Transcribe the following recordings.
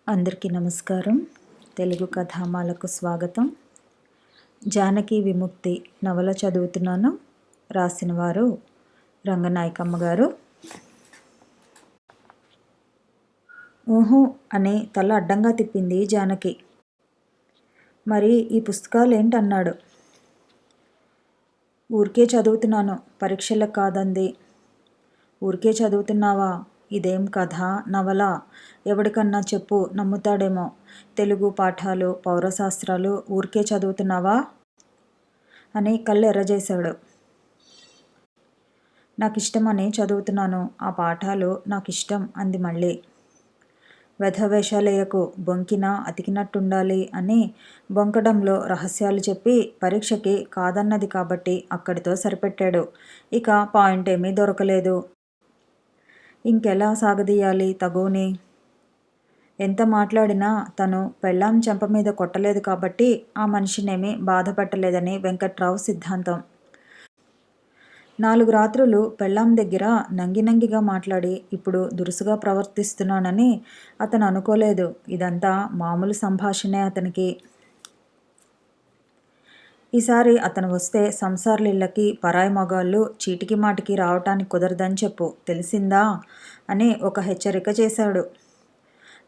అందరికీ నమస్కారం. తెలుగు కథామాలకు స్వాగతం. జానకి విముక్తి నవల చదువుతున్నాను. రాసిన వారు రంగనాయకమ్మ గారు. ఊహు అని తల అడ్డంగా తిప్పింది జానకి. మరి ఈ పుస్తకాలేంటన్నాడు. ఊరికే చదువుతున్నాను, పరీక్షలకు కాదంది. ఊరికే చదువుతున్నావా? ఇదేం కథ, నవల? ఎవడికన్నా చెప్పు, నమ్ముతాడేమో. తెలుగు పాఠాలు, పౌరశాస్త్రాలు ఊరికే చదువుతున్నావా అని కళ్ళు ఎర్రజేశాడు. నాకిష్టమని చదువుతున్నాను, ఆ పాఠాలు నాకిష్టం అంది మళ్ళీ. వెధవేషాలేయకు, బొంకినా అతికినట్టుండాలి అని బొంకడంలో రహస్యాలు చెప్పి పరీక్షకి కాదన్నది కాబట్టి అక్కడితో సరిపెట్టాడు. ఇక పాయింట్ ఏమీ దొరకలేదు. ఇంకెలా సాగదీయాలి తగువుని? ఎంత మాట్లాడినా తను పెళ్ళాం చెంప మీద కొట్టలేదు కాబట్టి ఆ మనిషినేమీ బాధ పెట్టలేదని వెంకట్రావు సిద్ధాంతం. 4 రాత్రులు పెళ్ళాం దగ్గర నంగినంగిగా మాట్లాడి ఇప్పుడు దురుసుగా ప్రవర్తిస్తున్నానని అతను అనుకోలేదు. ఇదంతా మామూలు సంభాషణే అతనికి. ఈసారి అతను వస్తే సంసార్లిళ్ళకి పరాయి మగాళ్ళు చీటికి మాటికి రావటానికి కుదరదని చెప్పు, తెలిసిందా అని ఒక హెచ్చరిక చేశాడు.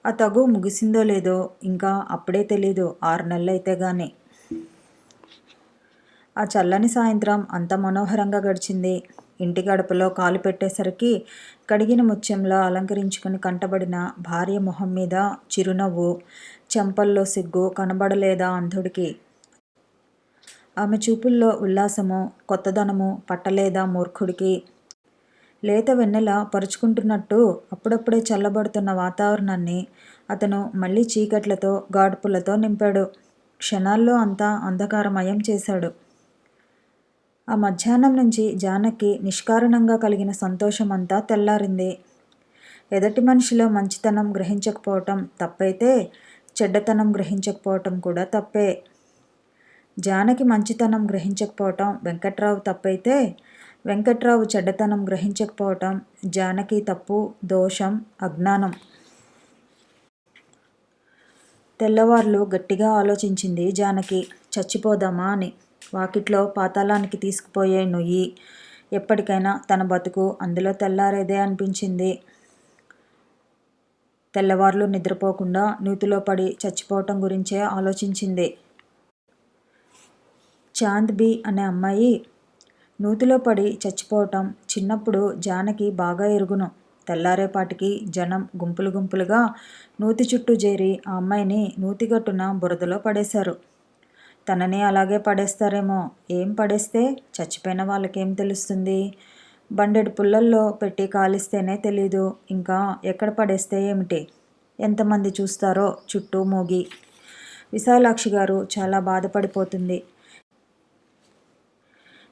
ఆ తగు ముగిసిందో లేదో ఇంకా అప్పుడే తెలీదు, 6 నెలలైతే గాని. ఆ చల్లని సాయంత్రం అంత మనోహరంగా గడిచింది. ఇంటి గడపలో కాలు పెట్టేసరికి కడిగిన ముత్యంలా అలంకరించుకుని కంటబడిన భార్య మొహం మీద చిరునవ్వు, చెంపల్లో సిగ్గు కనబడలేదా అంధుడికి? ఆమె చూపుల్లో ఉల్లాసము, కొత్తదనము పట్టలేదా మూర్ఖుడికి? లేత వెన్నెల పరుచుకుంటున్నట్టు అప్పుడప్పుడే చల్లబడుతున్న వాతావరణాన్ని అతను మళ్ళీ చీకట్లతో, గాడ్పులతో నింపాడు. క్షణాల్లో అంతా అంధకారమయం చేశాడు. ఆ మధ్యాహ్నం నుంచి జానకి నిష్కారణంగా కలిగిన సంతోషమంతా తెల్లారింది. ఎదటి మనిషిలో మంచితనం గ్రహించకపోవటం తప్పైతే చెడ్డతనం గ్రహించకపోవటం కూడా తప్పే. జానకి మంచితనం గ్రహించకపోవటం వెంకట్రావు తప్పైతే వెంకట్రావు చెడ్డతనం గ్రహించకపోవటం జానకి తప్పు, దోషం, అజ్ఞానం. తెల్లవార్లు గట్టిగా ఆలోచించింది జానకి. చచ్చిపోదామా అని. వాకిట్లో పాతాళానికి తీసుకుపోయే నొయ్యి. ఎప్పటికైనా తన బతుకు అందులో తెల్లారేదే అనిపించింది. తెల్లవార్లు నిద్రపోకుండా నూతిలో పడి చచ్చిపోవటం గురించే ఆలోచించింది. చాంద్బీ అనే అమ్మాయి నూతిలో పడి చచ్చిపోవటం చిన్నప్పుడు జానకి బాగా ఎరుగును. తెల్లారేపాటికి జనం గుంపులు గుంపులుగా నూతి చుట్టూ చేరి ఆ అమ్మాయిని నూతిగట్టున బురదలో పడేశారు. తనని అలాగే పడేస్తారేమో. ఏం పడేస్తే? చచ్చిపోయిన వాళ్ళకేం తెలుస్తుంది? బండెడు పుల్లల్లో పెట్టి కాలిస్తేనే తెలీదు. ఇంకా ఎక్కడ పడేస్తే ఏమిటి? ఎంతమంది చూస్తారో చుట్టూ మూగి. విశాలాక్షి గారు చాలా బాధపడిపోతుంది.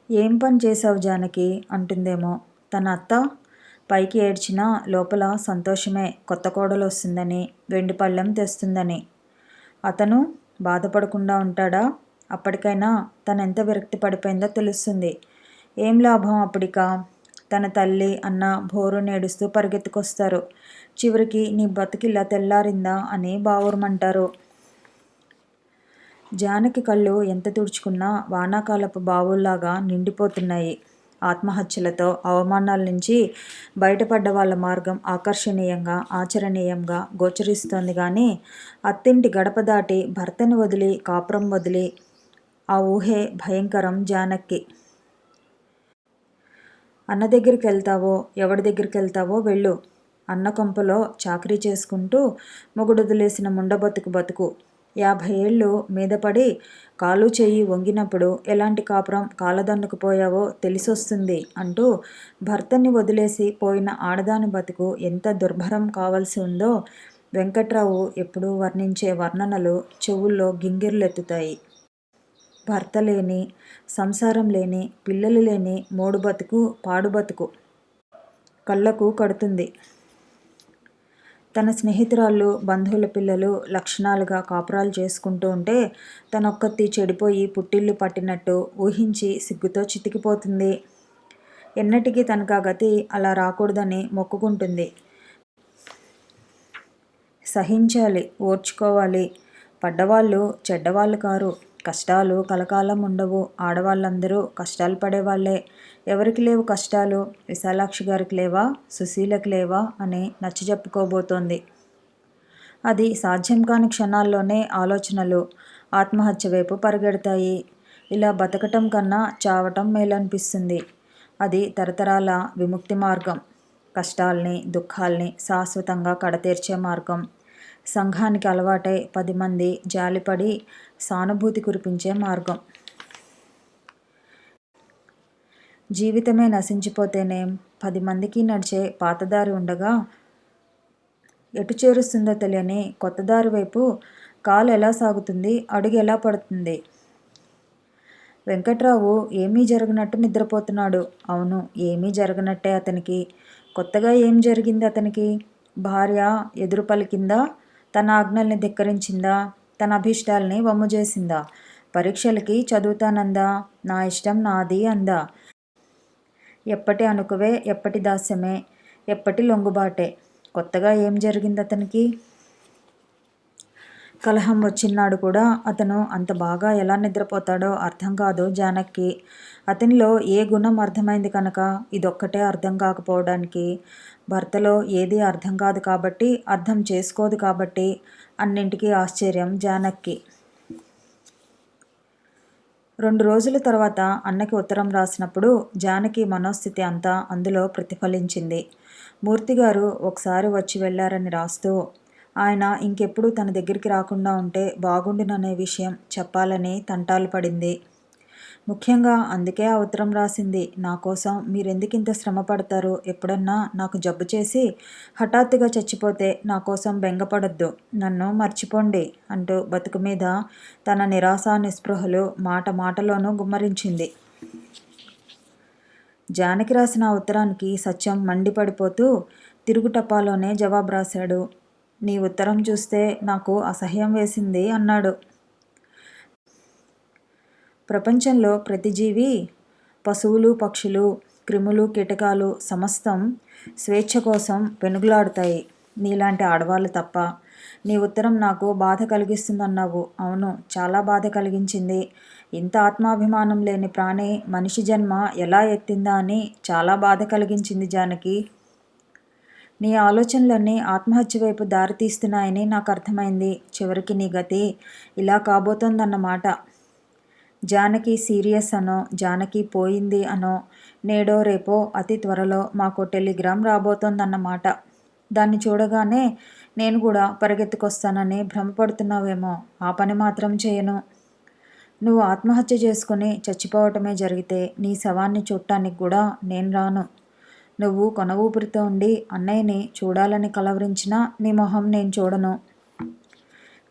ఏం పని చేశావు జానకి అంటుందేమో. తన అత్త పైకి ఏడ్చినా లోపల సంతోషమే, కొత్త కోడలు వస్తుందని, వెండి పళ్ళెం తెస్తుందని. అతను బాధపడకుండా ఉంటాడా? అప్పటికైనా తనెంత విరక్తి పడిపోయిందో తెలుస్తుంది. ఏం లాభం అప్పటిక? తన తల్లి అన్న భోరు నేడుస్తూ పరిగెత్తుకొస్తారు. చివరికి నీ బతికిలా తెల్లారిందా అని బావురమంటారు. జానకి కళ్ళు ఎంత తుడుచుకున్నా వానాకాలపు బావుల్లాగా నిండిపోతున్నాయి. ఆత్మహత్యలతో, అవమానాల నుంచి బయటపడ్డ వాళ్ళ మార్గం ఆకర్షణీయంగా, ఆచరణీయంగా గోచరిస్తోంది కానీ అత్తింటి గడప దాటి భర్తని వదిలి, కాపురం వదిలి ఆ ఊహే భయంకరం జానక్కి. అన్న దగ్గరికి వెళ్తావో, ఎవడి దగ్గరికి వెళ్తావో వెళ్ళు. అన్న కొంపలో చాకరీ చేసుకుంటూ మొగుడొదిలేసిన ముండబతుకు బతుకు. 50 ఏళ్ళు మీద పడి కాలు చెయ్యి వంగినప్పుడు ఎలాంటి కాపురం కాలదన్నుకుపోయావో తెలిసొస్తుంది అంటూ భర్తని వదిలేసి పోయిన ఆడదాని బతుకు ఎంత దుర్భరం కావలసి ఉందో వెంకట్రావు ఎప్పుడూ వర్ణించే వర్ణనలు చెవుల్లో గింగిర్లెత్తుతాయి. భర్త లేని, సంసారం లేని, పిల్లలు లేని మోడు బతుకు, పాడు బతుకు కళ్ళకు కడుతుంది. తన స్నేహితురాళ్ళు, బంధువుల పిల్లలు లక్షణాలుగా కాపురాలు చేసుకుంటూ ఉంటే తనొక్కతి చెడిపోయి పుట్టిల్లు పట్టినట్టు ఊహించి సిగ్గుతో చితికిపోతుంది. ఎన్నటికీ తనకా గతి అలా రాకూడదని మొక్కుకుంటుంది. సహించాలి, ఓర్చుకోవాలి. పడ్డవాళ్ళు చెడ్డవాళ్ళు కారు. కష్టాలు కలకాలం ఉండవు. ఆడవాళ్ళందరూ కష్టాలు పడేవాళ్లే. ఎవరికి లేవు కష్టాలు? విశాలాక్షి గారికి లేవా? సుశీలకి లేవా అని నచ్చ చెప్పుకోబోతోంది. అది సాధ్యం కాని క్షణాల్లోనే ఆలోచనలు ఆత్మహత్య వైపు పరిగెడతాయి. ఇలా బతకటం కన్నా చావటం మేలనిపిస్తుంది. అది తరతరాల విముక్తి మార్గం. కష్టాల్ని, దుఃఖాల్ని శాశ్వతంగా కడతీర్చే మార్గం. సంఘానికి అలవాటై 10 మంది జాలిపడి సానుభూతి కురిపించే మార్గం. జీవితమే నశించిపోతేనేం? 10 మందికి నడిచే పాతదారి ఉండగా ఎటు చేరుస్తుందో తెలియని కొత్త దారి వైపు కాలు ఎలా సాగుతుంది? అడుగు ఎలా పడుతుంది? వెంకట్రావు ఏమీ జరగనట్టు నిద్రపోతున్నాడు. అవును, ఏమీ జరగనట్టే అతనికి. కొత్తగా ఏం జరిగింది అతనికి? భార్య ఎదురు పలికిందా? తన ఆజ్ఞల్ని ధిక్కరించిందా? తన అభీష్టాల్ని వమ్ము చేసిందా? పరీక్షలకి చదువుతానందా? నా ఇష్టం నాది అందా? ఎప్పటి అనుకువే, ఎప్పటి దాస్యమే, ఎప్పటి లొంగుబాటే. కొత్తగా ఏం జరిగింది అతనికి? కలహం వచ్చినాడు కూడా అతను అంత బాగా ఎలా నిద్రపోతాడో అర్థం కాదు జానక్కి. అతనిలో ఏ గుణం అర్థమైంది కనుక ఇదొక్కటే అర్థం కాకపోవడానికి? భర్తలో ఏదీ అర్థం కాదు కాబట్టి, అర్థం చేసుకోదు కాబట్టి అన్నింటికీ ఆశ్చర్యం జానక్కి. 2 రోజుల తర్వాత అన్నకి ఉత్తరం రాసినప్పుడు జానకి మనోస్థితి అంతా అందులో ప్రతిఫలించింది. మూర్తిగారు ఒకసారి వచ్చి వెళ్ళారని రాస్తూ ఆయన ఇంకెప్పుడు తన దగ్గరికి రాకుండా ఉంటే బాగుండుననే విషయం చెప్పాలని తంటాలు పడింది. ముఖ్యంగా అందుకే ఆ ఉత్తరం రాసింది. నా కోసం మీరెందుకింత శ్రమ పడతారు? ఎప్పుడన్నా నాకు జబ్బు చేసి హఠాత్తుగా చచ్చిపోతే నా కోసం బెంగపడొద్దు, నన్ను మర్చిపోండి అంటూ బతుకు మీద తన నిరాశ నిస్పృహలు మాట మాటలోనూ గుమ్మరించింది. జానకి రాసిన ఆ ఉత్తరానికి సత్యం మండిపడిపోతూ తిరుగుటపాలోనే జవాబు రాశాడు. నీ ఉత్తరం చూస్తే నాకు అసహ్యం వేసింది అన్నాడు. ప్రపంచంలో ప్రతి జీవి, పశువులు, పక్షులు, క్రిములు, కీటకాలు సమస్తం స్వేచ్ఛ కోసం పెనుగులాడుతాయి, నీలాంటి ఆడవాళ్ళు తప్ప. నీ ఉత్తరం నాకు బాధ కలిగిస్తుందన్నావు. అవును, చాలా బాధ కలిగించింది. ఇంత ఆత్మాభిమానం లేని ప్రాణి మనిషి జన్మ ఎలా ఎత్తిందా అని చాలా బాధ కలిగించింది జానకి. నీ ఆలోచనలన్నీ ఆత్మహత్య వైపు దారితీస్తున్నాయని నాకు అర్థమైంది. చివరికి నీ గతి ఇలా కాబోతోందన్నమాట. జానకి సీరియస్ అనో, జానకి పోయింది అనో, నేడో రేపో అతి త్వరలో మాకు టెలిగ్రామ్ రాబోతోందన్నమాట. దాన్ని చూడగానే నేను కూడా పరిగెత్తుకొస్తానని భ్రమపడుతున్నావేమో. ఆ పని మాత్రం చేయను. నువ్వు ఆత్మహత్య చేసుకుని చచ్చిపోవటమే జరిగితే నీ శవాన్ని చూడటానికి కూడా నేను రాను. నువ్వు కొన ఊపిరితో ఉండి అన్నయ్యని చూడాలని కలవరించినా నీ మొహం నేను చూడను.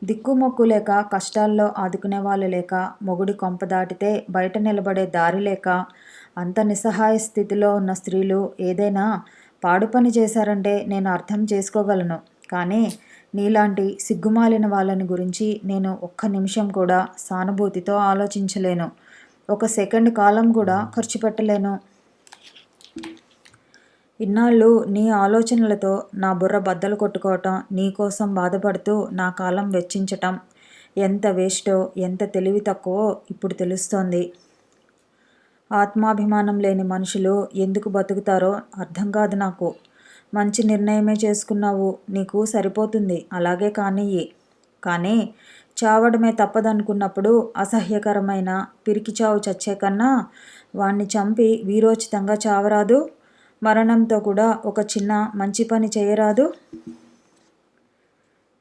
దిక్కుమొక్కు లేక, కష్టాల్లో ఆదుకునే వాళ్ళు లేక, మొగుడి కొంప దాటితే బయట నిలబడే దారి లేక, అంత నిస్సహాయ స్థితిలో ఉన్న స్త్రీలు ఏదైనా పాడు పని చేశారంటే నేను అర్థం చేసుకోగలను. కానీ నీలాంటి సిగ్గుమాలిన వాళ్ళని గురించి నేను ఒక్క నిమిషం కూడా సానుభూతితో ఆలోచించలేను. ఒక సెకండ్ కాలం కూడా ఖర్చు పెట్టలేను. ఇన్నాళ్ళు నీ ఆలోచనలతో నా బుర్ర బద్దలు కొట్టుకోవటం, నీకోసం బాధపడుతూ నా కాలం వెచ్చించటం ఎంత వేస్టో, ఎంత తెలివి తక్కువో ఇప్పుడు తెలుస్తోంది. ఆత్మాభిమానం లేని మనుషులు ఎందుకు బతుకుతారో అర్థం కాదు నాకు. మంచి నిర్ణయమే చేసుకున్నావు, నీకు సరిపోతుంది, అలాగే కానియ్యి. కానీ చావడమే తప్పదనుకున్నప్పుడు అసహ్యకరమైన పిరికి చావు చచ్చే కన్నా వాణ్ణి చంపి వీరోచితంగా చావరాదు? మరణంతో కూడా ఒక చిన్న మంచి పని చేయరాదు?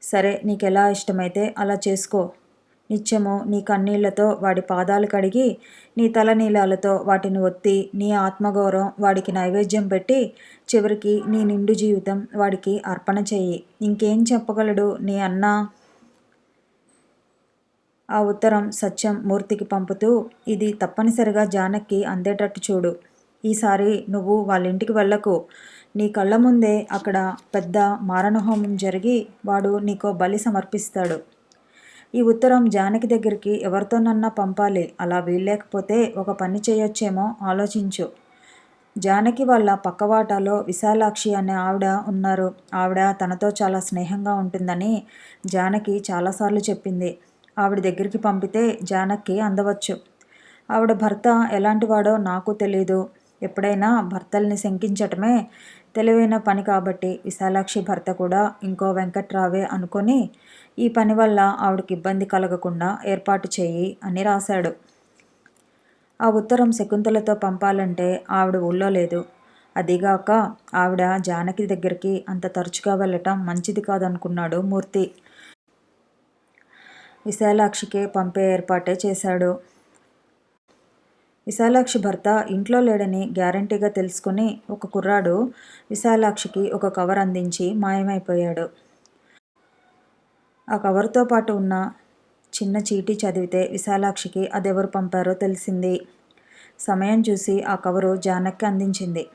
సరే, నీకెలా ఇష్టమైతే అలా చేసుకో. నిత్యము నీ కన్నీళ్లతో వాడి పాదాలు కడిగి, నీ తలనీలాలతో వాటిని ఒత్తి, నీ ఆత్మగౌరవం వాడికి నైవేద్యం పెట్టి, చివరికి నీ నిండు జీవితం వాడికి అర్పణ చెయ్యి. ఇంకేం చెప్పగలడు నీ అన్న? ఆ ఉత్తరం సత్యం మూర్తికి పంపుతూ, ఇది తప్పనిసరిగా జానకి అందేటట్టు చూడు. ఈసారి నువ్వు వాళ్ళ ఇంటికి వెళ్ళకు. నీ కళ్ళ ముందే అక్కడ పెద్ద మారణహోమం జరిగి వాడు నీకో బలి సమర్పిస్తాడు. ఈ ఉత్తరం జానకి దగ్గరికి ఎవరితోనన్నా పంపాలి. అలా వీల్లేకపోతే ఒక పని చేయొచ్చేమో ఆలోచించు. జానకి వాళ్ళ పక్కవాటాలో విశాలాక్షి అనే ఆవిడ ఉన్నారు. ఆవిడ తనతో చాలా స్నేహంగా ఉంటుందని జానకి చాలాసార్లు చెప్పింది. ఆవిడ దగ్గరికి పంపితే జానకి అందవచ్చు. ఆవిడ భర్త ఎలాంటివాడో నాకు తెలీదు. ఎప్పుడైనా భర్తల్ని శంకించటమే తెలివైన పని కాబట్టి విశాలాక్షి భర్త కూడా ఇంకో వెంకట్రావే అనుకొని ఈ పని వల్ల ఆవిడకి ఇబ్బంది కలగకుండా ఏర్పాటు చెయ్యి అని రాశాడు. ఆ ఉత్తరం శకుంతలతో పంపాలంటే ఆవిడ ఊళ్ళో లేదు. అదిగాక ఆవిడ జానకి దగ్గరికి అంత తరచుగా వెళ్ళటం మంచిది కాదనుకున్నాడు మూర్తి. విశాలాక్షికే పంపే ఏర్పాటే చేశాడు. విశాలాక్షి భర్త ఇంట్లో లేడని గ్యారంటీగా తెలుసుకుని ఒక కుర్రాడు విశాలాక్షికి ఒక కవర్ అందించి మాయమైపోయాడు. ఆ కవర్తో పాటు ఉన్న చిన్న చీటీ చదివితే విశాలాక్షికి అదెవరు పంపారో తెలిసింది. సమయం చూసి ఆ కవరు జానకి అందించింది.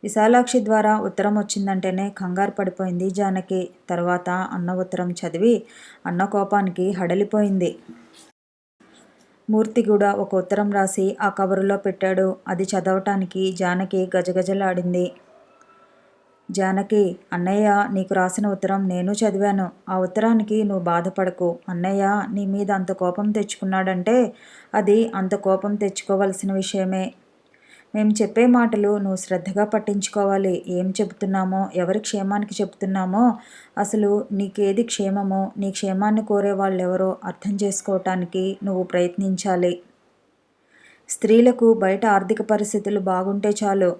విశాలాక్షి ద్వారా ఉత్తరం వచ్చిందంటేనే కంగారు పడిపోయింది జానకి. తర్వాత అన్న ఉత్తరం చదివి అన్న కోపానికి హడలిపోయింది. మూర్తి కూడా ఒక ఉత్తరం రాసి ఆ కవరులో పెట్టాడు. అది చదవటానికి జానకి గజగజలాడింది. జానకి, అన్నయ్య నీకు రాసిన ఉత్తరం నేను చదివాను. ఆ ఉత్తరానికి నువ్వు బాధపడకు. అన్నయ్య నీ మీద అంత కోపం తెచ్చుకున్నాడంటే అది అంత కోపం తెచ్చుకోవలసిన విషయమే. మేము చెప్పే మాటలు నువ్వు శ్రద్ధగా పట్టించుకోవాలి. ఏం చెబుతున్నామో, ఎవరి క్షేమానికి చెబుతున్నామో, అసలు నీకేది క్షేమమో, నీ క్షేమాన్ని కోరే వాళ్ళెవరో అర్థం చేసుకోవటానికి నువ్వు ప్రయత్నించాలి. స్త్రీలకు బయట ఆర్థిక పరిస్థితులు బాగుంటే చాలు,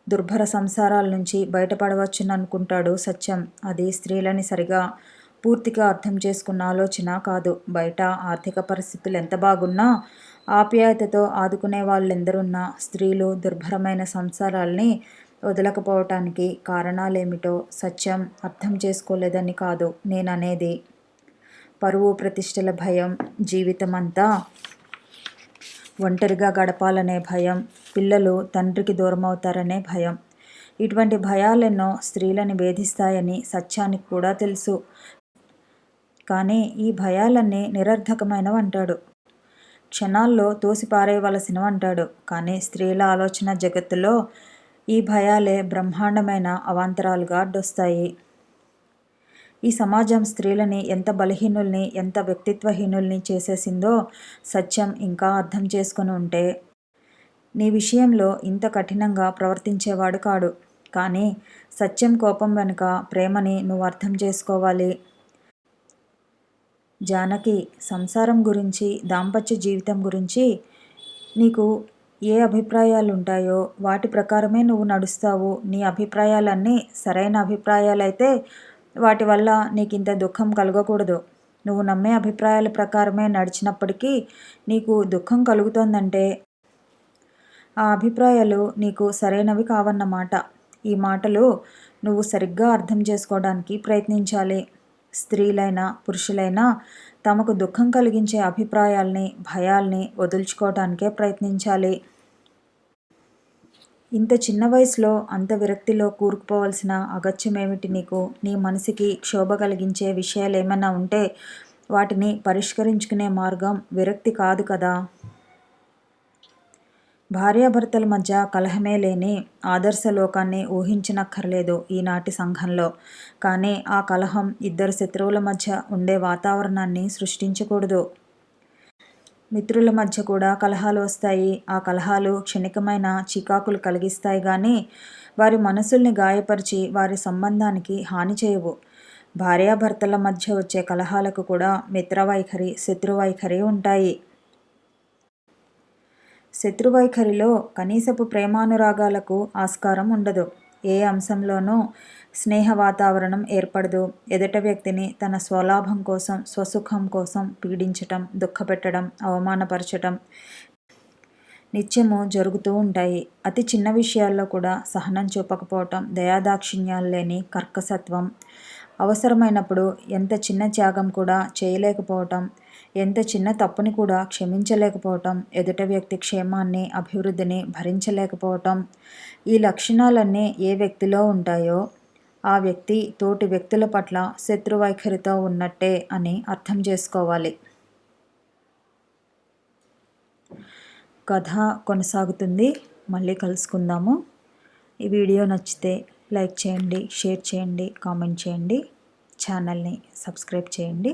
దుర్భర సంసారాల నుంచి బయటపడవచ్చుననుకుంటాడు సత్యం. అది స్త్రీలని సరిగా పూర్తిగా అర్థం చేసుకున్న ఆలోచన కాదు. బయట ఆర్థిక పరిస్థితులు ఎంత బాగున్నా, ఆప్యాయతతో ఆదుకునే వాళ్ళెందరున్నా స్త్రీలు దుర్భరమైన సంసారాల్ని వదలకపోవటానికి కారణాలేమిటో సత్యం అర్థం చేసుకోలేదని కాదు నేననేది. పరువు ప్రతిష్టల భయం, జీవితమంతా ఒంటరిగా గడపాలనే భయం, పిల్లలు తండ్రికి దూరమవుతారనే భయం. ఇటువంటి భయాలెన్నో స్త్రీలని వేధిస్తాయని సత్యానికి కూడా తెలుసు. కానీ ఈ భయాలన్నీ నిరర్థకమైనవంటాడు. క్షణాల్లో తోసిపారేయవలసినవంటాడు. కానీ స్త్రీల ఆలోచన జగత్తులో ఈ భయాలే బ్రహ్మాండమైన అవాంతరాలుగా అడ్డొస్తాయి. ఈ సమాజం స్త్రీలని ఎంత బలహీనుల్ని, ఎంత వ్యక్తిత్వహీనుల్ని చేసేసిందో సత్యం ఇంకా అర్థం చేసుకుని ఉంటే నీ విషయంలో ఇంత కఠినంగా ప్రవర్తించేవాడు కాడు. కానీ సత్యం కోపం వెనుక ప్రేమని నువ్వు అర్థం చేసుకోవాలి. జానకి, సంసారం గురించి, దాంపత్య జీవితం గురించి నీకు ఏ అభిప్రాయాలుంటాయో వాటి ప్రకారమే నువ్వు నడుస్తావు. నీ అభిప్రాయాలన్నీ సరైన అభిప్రాయాలైతే వాటి వల్ల నీకింత దుఃఖం కలగకూడదు. నువ్వు నమ్మే అభిప్రాయాల ప్రకారమే నడిచినప్పటికీ నీకు దుఃఖం కలుగుతోందంటే ఆ అభిప్రాయాలు నీకు సరైనవి కావన్నమాట. ఈ మాటలు నువ్వు సరిగ్గా అర్థం చేసుకోవడానికి ప్రయత్నించాలి. స్త్రీలైనా పురుషులైనా తమకు దుఃఖం కలిగించే అభిప్రాయాల్ని, భయాల్ని వదుల్చుకోవటానికే ప్రయత్నించాలి. ఇంత చిన్న వయసులో అంత విరక్తిలో కూరుకుపోవలసిన అగత్యమేమిటి నీకు? నీ మనసుకి క్షోభ కలిగించే విషయాలేమైనా ఉంటే వాటిని పరిష్కరించుకునే మార్గం విరక్తి కాదు కదా. భార్యాభర్తల మధ్య కలహమే లేని ఆదర్శ లోకాన్ని ఊహించనక్కర్లేదు ఈనాటి సంఘంలో. కానీ ఆ కలహం ఇద్దరు శత్రువుల మధ్య ఉండే వాతావరణాన్ని సృష్టించకూడదు. మిత్రుల మధ్య కూడా కలహాలు వస్తాయి. ఆ కలహాలు క్షణికమైన చికాకులు కలిగిస్తాయి కానీ వారి మనసుల్ని గాయపరిచి వారి సంబంధానికి హాని చేయవు. భార్యాభర్తల మధ్య వచ్చే కలహాలకు కూడా మిత్రవైఖరి, శత్రువైఖరి ఉంటాయి. శత్రువైఖరిలో కనీసపు ప్రేమానురాగాలకు ఆస్కారం ఉండదు. ఏ అంశంలోనూ స్నేహ వాతావరణం ఏర్పడదు. ఎదుట వ్యక్తిని తన స్వలాభం కోసం, స్వసుఖం కోసం పీడించటం, దుఃఖపెట్టడం, అవమానపరచటం నిత్యము జరుగుతూ ఉంటాయి. అతి చిన్న విషయాల్లో కూడా సహనం చూపకపోవటం, దయాదాక్షిణ్యాలు లేని కర్కసత్వం, అవసరమైనప్పుడు ఎంత చిన్న త్యాగం కూడా చేయలేకపోవటం, ఎంత చిన్న తప్పుని కూడా క్షమించలేకపోవటం, ఎదుట వ్యక్తి క్షేమాన్ని, అభివృద్ధిని భరించలేకపోవటం, ఈ లక్షణాలన్నీ ఏ వ్యక్తిలో ఉంటాయో ఆ వ్యక్తి తోటి వ్యక్తుల పట్ల శత్రువైఖరితో ఉన్నట్టే అని అర్థం చేసుకోవాలి. కథ కొనసాగుతుంది. మళ్ళీ కలుసుకుందాము. ఈ వీడియో నచ్చితే లైక్ చేయండి, షేర్ చేయండి, కామెంట్ చేయండి, ఛానల్ని సబ్స్క్రైబ్ చేయండి.